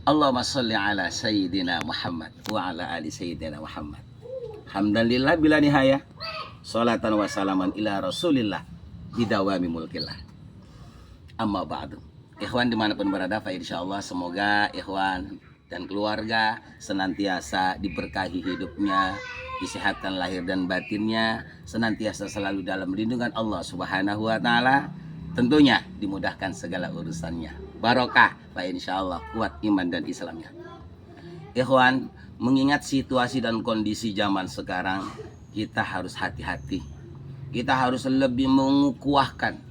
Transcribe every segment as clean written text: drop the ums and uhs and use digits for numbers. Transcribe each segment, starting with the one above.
Allahumma sholli ala sayyidina Muhammad wa ala ali sayyidina Muhammad. Alhamdulillah bila nihaya. Salatan wa salaman ila Rasulillah bidawami mulkillah. Amma ba'du. Ikhwan dimanapun berada, insyaallah semoga ikhwan dan keluarga senantiasa diberkahi hidupnya, disehatkan lahir dan batinnya, senantiasa selalu dalam lindungan Allah Subhanahu wa taala, tentunya dimudahkan segala urusannya. Barokah, insyaallah kuat iman dan Islamnya. Ikhwan, mengingat situasi dan kondisi zaman sekarang, kita harus hati-hati. Kita harus lebih mengukuhkan,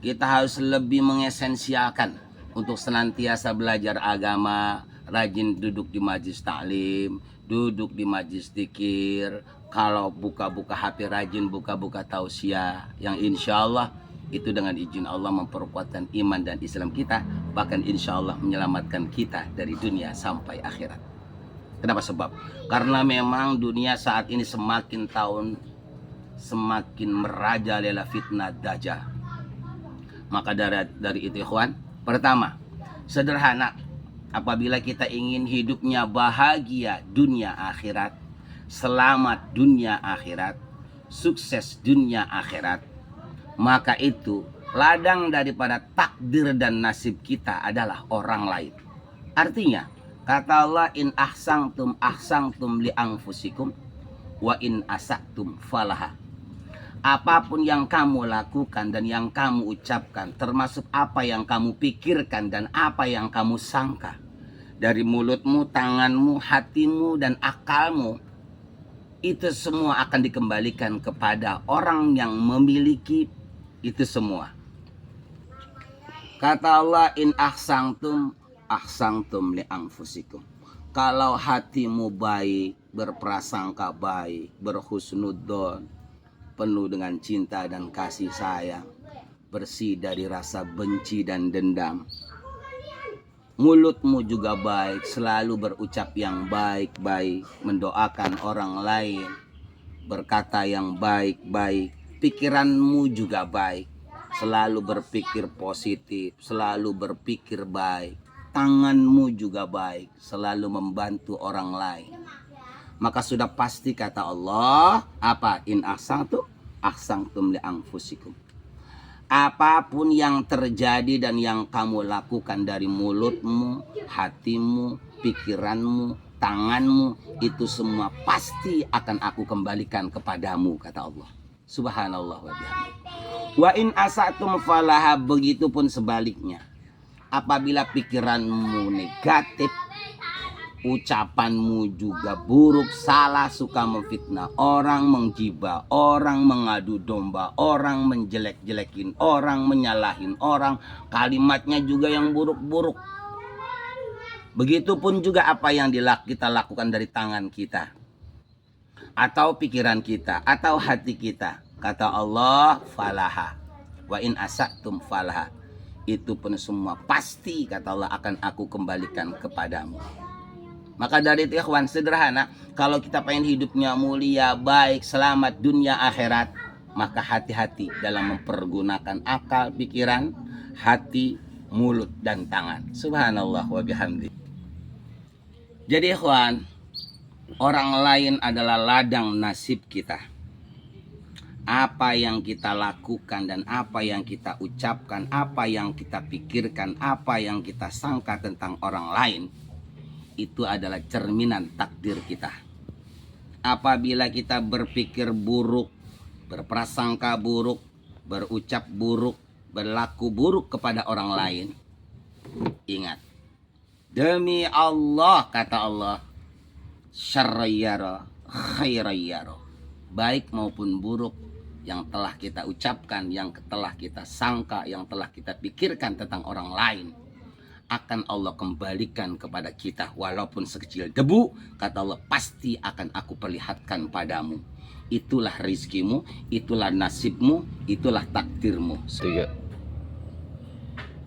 kita harus lebih mengesensialkan untuk senantiasa belajar agama, rajin duduk di majlis taklim, duduk di majlis zikir. Kalau buka-buka HP, rajin buka-buka tausiah, yang insya Allah itu dengan izin Allah memperkuatkan iman dan Islam kita, bahkan insya Allah menyelamatkan kita dari dunia sampai akhirat. Kenapa? Sebab karena memang dunia saat ini semakin tahun semakin merajalela fitnah dajjal. Maka dari itu ikhwan, pertama, sederhana, apabila kita ingin hidupnya bahagia dunia akhirat, selamat dunia akhirat, sukses dunia akhirat, maka itu ladang daripada takdir dan nasib kita adalah orang lain. Artinya, kata Allah, in ahsangtum li anfusikum wa in asaktum falaha. Apapun yang kamu lakukan dan yang kamu ucapkan, termasuk apa yang kamu pikirkan dan apa yang kamu sangka, dari mulutmu, tanganmu, hatimu, dan akalmu, itu semua akan dikembalikan kepada orang yang memiliki itu semua. Kata Allah, in ahsangtum li anfusikum. Kalau hatimu baik, berprasangka baik, berhusnudzon, penuh dengan cinta dan kasih sayang, bersih dari rasa benci dan dendam, mulutmu juga baik, selalu berucap yang baik-baik, mendoakan orang lain, berkata yang baik-baik, pikiranmu juga baik, selalu berpikir positif, selalu berpikir baik, tanganmu juga baik, selalu membantu orang lain, maka sudah pasti kata Allah, apa? In ahsangtum li anfusikum. Apapun yang terjadi dan yang kamu lakukan dari mulutmu, hatimu, pikiranmu, tanganmu, itu semua pasti akan aku kembalikan kepadamu, kata Allah. Subhanallah wa bihamdihi. Wa in asatum falaha, begitupun sebaliknya. Apabila pikiranmu negatif, ucapanmu juga buruk, salah, suka memfitnah orang, menggibah orang, mengadu domba orang, menjelek-jelekin orang, menyalahin orang, kalimatnya juga yang buruk-buruk. Begitupun juga apa yang kita lakukan dari tangan kita, atau pikiran kita, atau hati kita. Kata Allah, falaha. Wa in asatum falaha. Itu pun semua pasti, kata Allah, akan aku kembalikan kepadamu. Maka dari itu ikhwan, sederhana, kalau kita pengen hidupnya mulia, baik, selamat dunia akhirat, maka hati-hati dalam mempergunakan akal, pikiran, hati, mulut, dan tangan. Subhanallah wa bihamdi. Jadi ikhwan, orang lain adalah ladang nasib kita. Apa yang kita lakukan dan apa yang kita ucapkan, apa yang kita pikirkan, apa yang kita sangka tentang orang lain, itu adalah cerminan takdir kita. Apabila kita berpikir buruk, berprasangka buruk, berucap buruk, berlaku buruk kepada orang lain, ingat, demi Allah, kata Allah, syarrayyara khairayyara, baik maupun buruk yang telah kita ucapkan, yang telah kita sangka, yang telah kita pikirkan tentang orang lain, akan Allah kembalikan kepada kita walaupun sekecil debu, kata Allah, pasti akan aku perlihatkan padamu. Itulah rizkimu, itulah nasibmu, itulah takdirmu.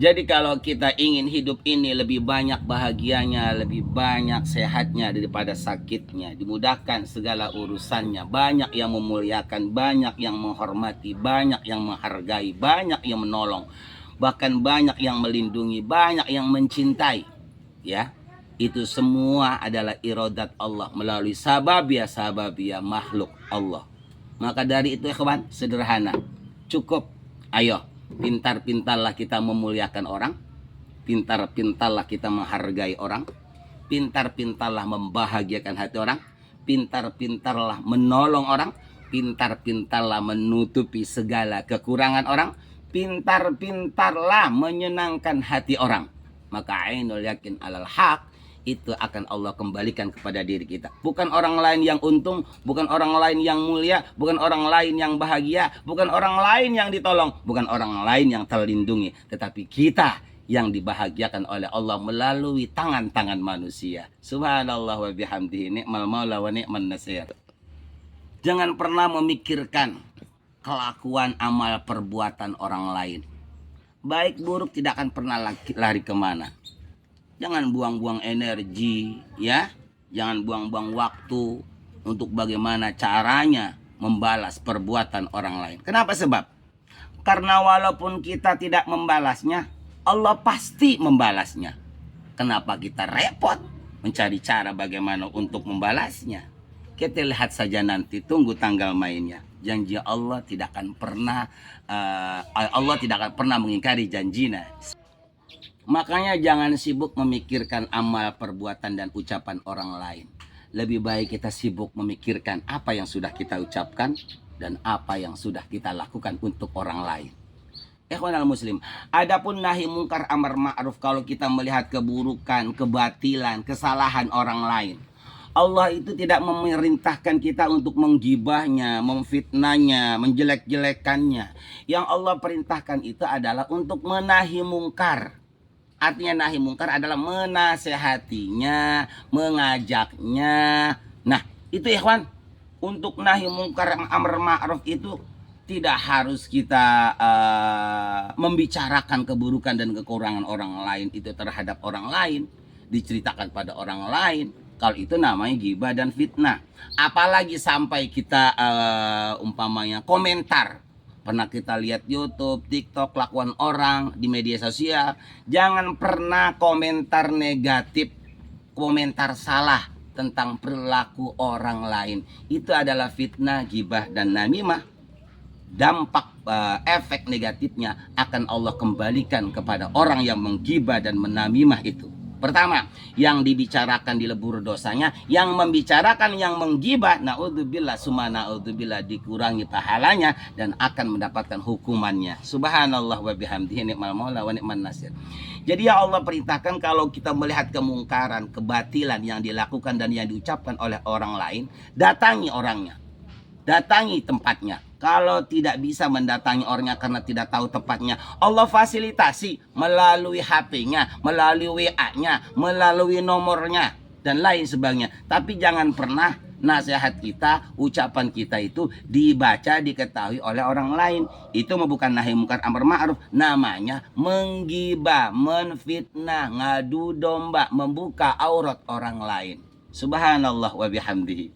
Jadi kalau kita ingin hidup ini lebih banyak bahagianya, lebih banyak sehatnya daripada sakitnya, dimudahkan segala urusannya, banyak yang memuliakan, banyak yang menghormati, banyak yang menghargai, banyak yang menolong, bahkan banyak yang melindungi, banyak yang mencintai, ya. Itu semua adalah iradat Allah melalui sababiyah makhluk Allah. Maka dari itu ikhwan, sederhana. Cukup, ayo, pintar-pintarlah kita memuliakan orang, pintar-pintarlah kita menghargai orang, pintar-pintarlah membahagiakan hati orang, pintar-pintarlah menolong orang, pintar-pintarlah menutupi segala kekurangan orang, pintar-pintarlah menyenangkan hati orang. Maka ainul yakin alal haq itu akan Allah kembalikan kepada diri kita. Bukan orang lain yang untung, bukan orang lain yang mulia, bukan orang lain yang bahagia, bukan orang lain yang ditolong, bukan orang lain yang terlindungi, tetapi kita yang dibahagiakan oleh Allah melalui tangan-tangan manusia. Subhanallah wa bihamdihi, ni'mal maula wa ni'man nasir. Jangan pernah memikirkan kelakuan amal perbuatan orang lain. Baik buruk tidak akan pernah lari kemana. Jangan buang-buang energi, ya. Jangan buang-buang waktu untuk bagaimana caranya membalas perbuatan orang lain. Kenapa sebab? Karena walaupun kita tidak membalasnya, Allah pasti membalasnya. Kenapa kita repot mencari cara bagaimana untuk membalasnya? Kita lihat saja nanti, tunggu tanggal mainnya. Janji Allah tidak akan pernah mengingkari janjinya. Makanya jangan sibuk memikirkan amal, perbuatan, dan ucapan orang lain. Lebih baik kita sibuk memikirkan apa yang sudah kita ucapkan dan apa yang sudah kita lakukan untuk orang lain. Ikhwanul muslim, adapun nahi mungkar amar ma'ruf, kalau kita melihat keburukan, kebatilan, kesalahan orang lain, Allah itu tidak memerintahkan kita untuk menggibahnya, memfitnahnya, menjelek-jelekannya. Yang Allah perintahkan itu adalah untuk menahi mungkar. Artinya nahi mungkar adalah menasehatinya, mengajaknya. Nah, itu ikhwan, untuk nahi mungkar amar ma'ruf itu tidak harus kita membicarakan keburukan dan kekurangan orang lain itu terhadap orang lain, diceritakan pada orang lain. Kalau itu namanya ghibah dan fitnah. Apalagi sampai kita umpamanya komentar. Pernah kita lihat YouTube, TikTok, kelakuan orang di media sosial. Jangan pernah komentar negatif, komentar salah tentang perilaku orang lain. Itu adalah fitnah, ghibah, dan namimah. Dampak efek negatifnya akan Allah kembalikan kepada orang yang menggibah dan menamimah itu. Pertama, yang dibicarakan dilebur dosanya, yang membicarakan, yang menggibah, naudzubillah summa naudzubillah, dikurangi pahalanya dan akan mendapatkan hukumannya. Subhanallah wa bihamdihi, ni'mal maula wa ni'man nasir. Jadi ya Allah perintahkan kalau kita melihat kemungkaran, kebatilan yang dilakukan dan yang diucapkan oleh orang lain, datangi orangnya, datangi tempatnya. Kalau tidak bisa mendatangi orangnya karena tidak tahu tempatnya, Allah fasilitasi melalui HP-nya, melalui WA-nya, melalui nomornya, dan lain sebagainya. Tapi jangan pernah nasihat kita, ucapan kita itu dibaca, diketahui oleh orang lain. Itu bukan nahi mungkar amar ma'ruf, namanya menggibah, menfitnah, ngadu domba, membuka aurat orang lain. Subhanallah wa bihamdihi.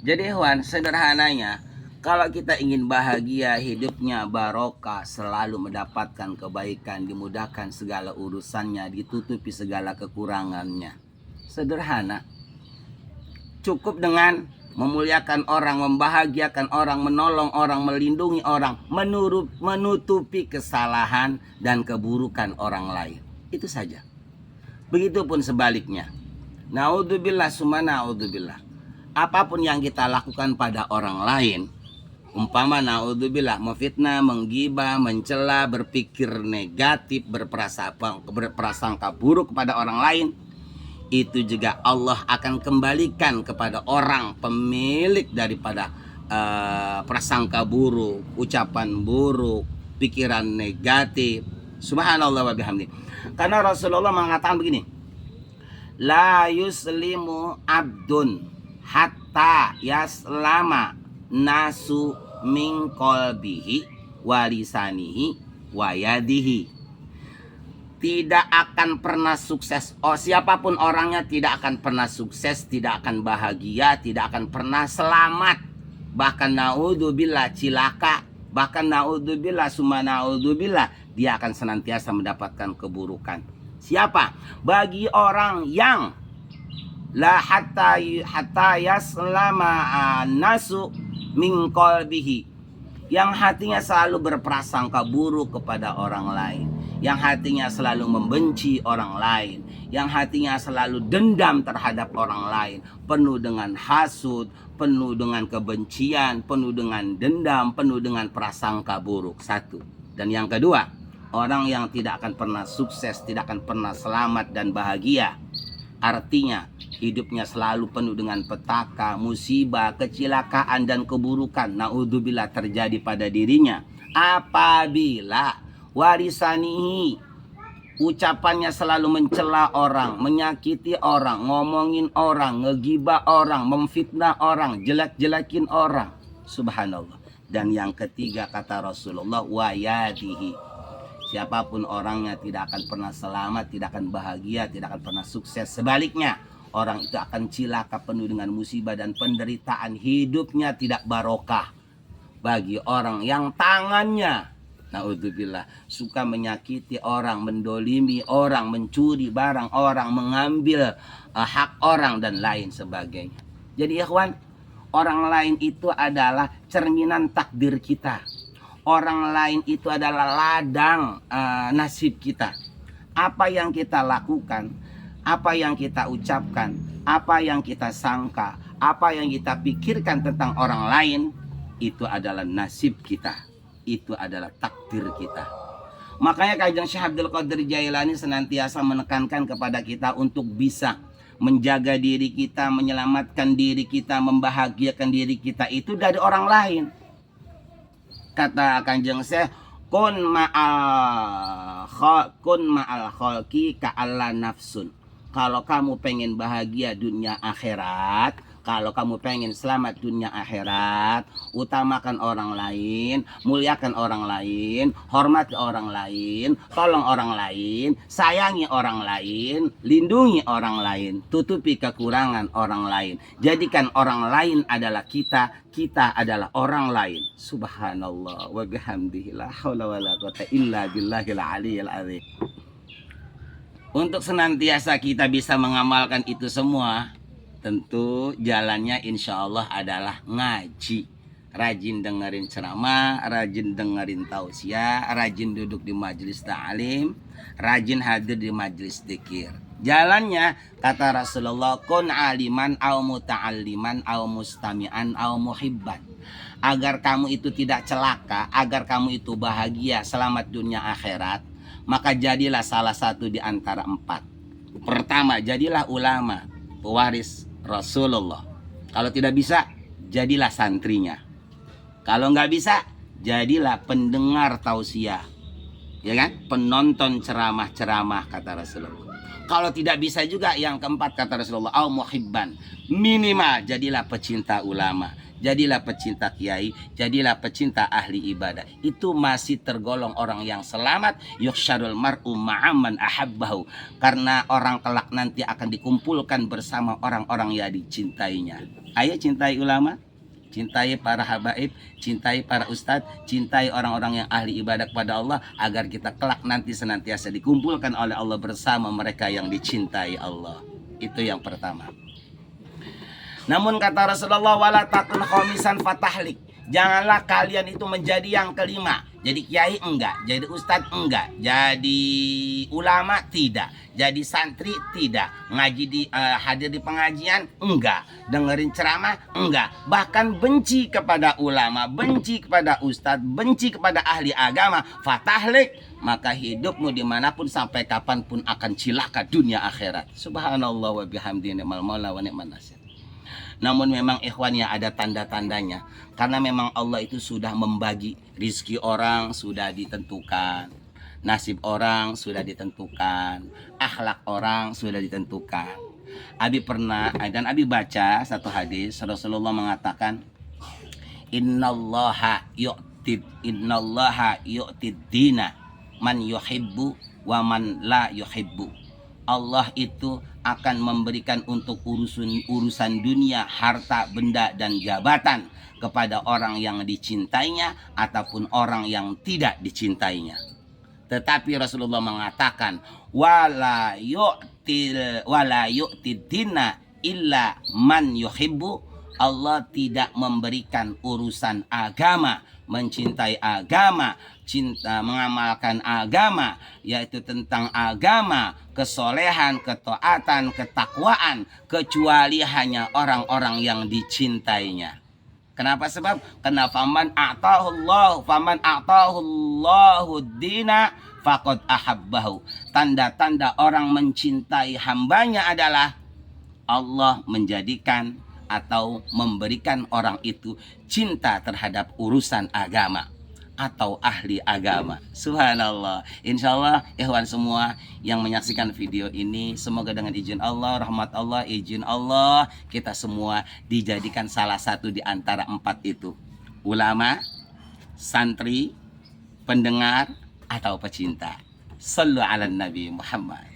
Jadi ikhwan, sederhananya, kalau kita ingin bahagia, hidupnya barokah, selalu mendapatkan kebaikan, dimudahkan segala urusannya, ditutupi segala kekurangannya. Sederhana. Cukup dengan memuliakan orang, membahagiakan orang, menolong orang, melindungi orang, menutupi kesalahan dan keburukan orang lain. Itu saja. Begitupun sebaliknya. Naudzubillah summa naudzubillah. Apapun yang kita lakukan pada orang lain, umpama naudzubillah memfitnah, menggibah, mencela, berpikir negatif, berprasangka buruk kepada orang lain, itu juga Allah akan kembalikan kepada orang pemilik daripada prasangka buruk, ucapan buruk, pikiran negatif. Subhanallah wa bihamdi. Karena Rasulullah mengatakan begini, la yuslimu abdun hatta yaslama nasu min qalbihi wa lisanihi wa yadihi. Tidak akan pernah sukses. Siapapun orangnya tidak akan pernah sukses, tidak akan bahagia, tidak akan pernah selamat. Bahkan naudzubillah cilaka, bahkan naudzubillah summa naudzubillah, dia akan senantiasa mendapatkan keburukan. Siapa? Bagi orang yang la hatta yaslama nasu min qalbihi, yang hatinya selalu berprasangka buruk kepada orang lain, yang hatinya selalu membenci orang lain, yang hatinya selalu dendam terhadap orang lain, penuh dengan hasud, penuh dengan kebencian, penuh dengan dendam, penuh dengan prasangka buruk. Satu. Dan yang kedua, orang yang tidak akan pernah sukses, tidak akan pernah selamat dan bahagia. Artinya hidupnya selalu penuh dengan petaka, musibah, kecelakaan dan keburukan, naudzubillah, terjadi pada dirinya apabila warisanihi, ucapannya selalu mencela orang, menyakiti orang, ngomongin orang, ngegibah orang, memfitnah orang, jelek-jelekin orang. Subhanallah. Dan yang ketiga kata Rasulullah, wayadihi, siapapun orangnya tidak akan pernah selamat, tidak akan bahagia, tidak akan pernah sukses. Sebaliknya, orang itu akan cilaka, penuh dengan musibah dan penderitaan. Hidupnya tidak barokah. Bagi orang yang tangannya, naudzubillah, suka menyakiti orang, mendolimi orang, mencuri barang orang, mengambil hak orang dan lain sebagainya. Jadi ikhwan, orang lain itu adalah cerminan takdir kita. Orang lain itu adalah ladang nasib kita. Apa yang kita lakukan, apa yang kita ucapkan, apa yang kita sangka, apa yang kita pikirkan tentang orang lain, itu adalah nasib kita. Itu adalah takdir kita. Makanya Kanjeng Syekh Abdul Qadir Jailani senantiasa menekankan kepada kita untuk bisa menjaga diri kita, menyelamatkan diri kita, membahagiakan diri kita itu dari orang lain. Kata Kanjeng Syekh, kun ma'al khalqi ka'alla nafsun. Kalau kamu pengen bahagia dunia akhirat, kalau kamu pengen selamat dunia akhirat, utamakan orang lain, muliakan orang lain, hormati orang lain, tolong orang lain, sayangi orang lain, lindungi orang lain, tutupi kekurangan orang lain. Jadikan orang lain adalah kita, kita adalah orang lain. Subhanallah wa bihamdihi, la haula wala quwata illa billahil aliyil azim. Untuk senantiasa kita bisa mengamalkan itu semua, tentu jalannya insya Allah adalah ngaji. Rajin dengerin ceramah, rajin dengerin tausiah, rajin duduk di majelis ta'lim, rajin hadir di majelis dzikir. Jalannya kata Rasulullah, kun aliman au muta'alliman au mustami'an au muhibban. Agar kamu itu tidak celaka, agar kamu itu bahagia, selamat dunia akhirat, maka jadilah salah satu di antara empat. Pertama, jadilah ulama, pewaris Rasulullah. Kalau tidak bisa, jadilah santrinya. Kalau nggak bisa, jadilah pendengar tausiah, ya kan? Penonton ceramah-ceramah kata Rasulullah. Kalau tidak bisa juga, yang keempat kata Rasulullah, au muhibban, minimal jadilah pecinta ulama, jadilah pecinta kiai, jadilah pecinta ahli ibadah. Itu masih tergolong orang yang selamat. Yuhsyarul mar'u ma'aman ahabbahu, karena orang kelak nanti akan dikumpulkan bersama orang-orang yang dicintainya. Ayo cintai ulama, cintai para habaib, cintai para ustadz, cintai orang-orang yang ahli ibadah kepada Allah, agar kita kelak nanti senantiasa dikumpulkan oleh Allah bersama mereka yang dicintai Allah. Itu yang pertama. Namun kata Rasulullah, wala takun khomisan fatahlik, janganlah kalian itu menjadi yang kelima. Jadi kiai enggak, jadi ustadz enggak, jadi ulama tidak, jadi santri tidak, ngaji di hadir di pengajian enggak, dengerin ceramah enggak, bahkan benci kepada ulama, benci kepada ustadz, benci kepada ahli agama, fatahlik, maka hidupmu dimanapun sampai kapanpun akan cilaka dunia akhirat. Subhanallah wa bihamdihi, ni'mal maula wa ni'man nasir. Namun memang ikhwannya ada tanda-tandanya, karena memang Allah itu sudah membagi rizki orang, sudah ditentukan, nasib orang sudah ditentukan, akhlak orang sudah ditentukan. Abi pernah dan Abi baca satu hadis, Rasulullah mengatakan, innallaha yu'tid dina man yuhibbu wa man la yuhibbu. Allah itu akan memberikan untuk urusan dunia, harta, benda, dan jabatan kepada orang yang dicintainya ataupun orang yang tidak dicintainya. Tetapi Rasulullah mengatakan wala yu'tidina illa man yuhibbu. Allah tidak memberikan urusan agama, mencintai agama, cinta mengamalkan agama, yaitu tentang agama, kesolehan, ketaatan, ketakwaan, kecuali hanya orang-orang yang dicintainya. Kenapa? Sebab karena faman a'tahullahu dina faqad ahabbahu. Tanda-tanda orang mencintai hambanya adalah Allah menjadikan atau memberikan orang itu cinta terhadap urusan agama atau ahli agama. Subhanallah. Insya Allah ikhwan semua yang menyaksikan video ini, semoga dengan izin Allah, rahmat Allah, izin Allah, kita semua dijadikan salah satu di antara 4 itu. Ulama, santri, pendengar, atau pecinta. Sallu ala Nabi Muhammad.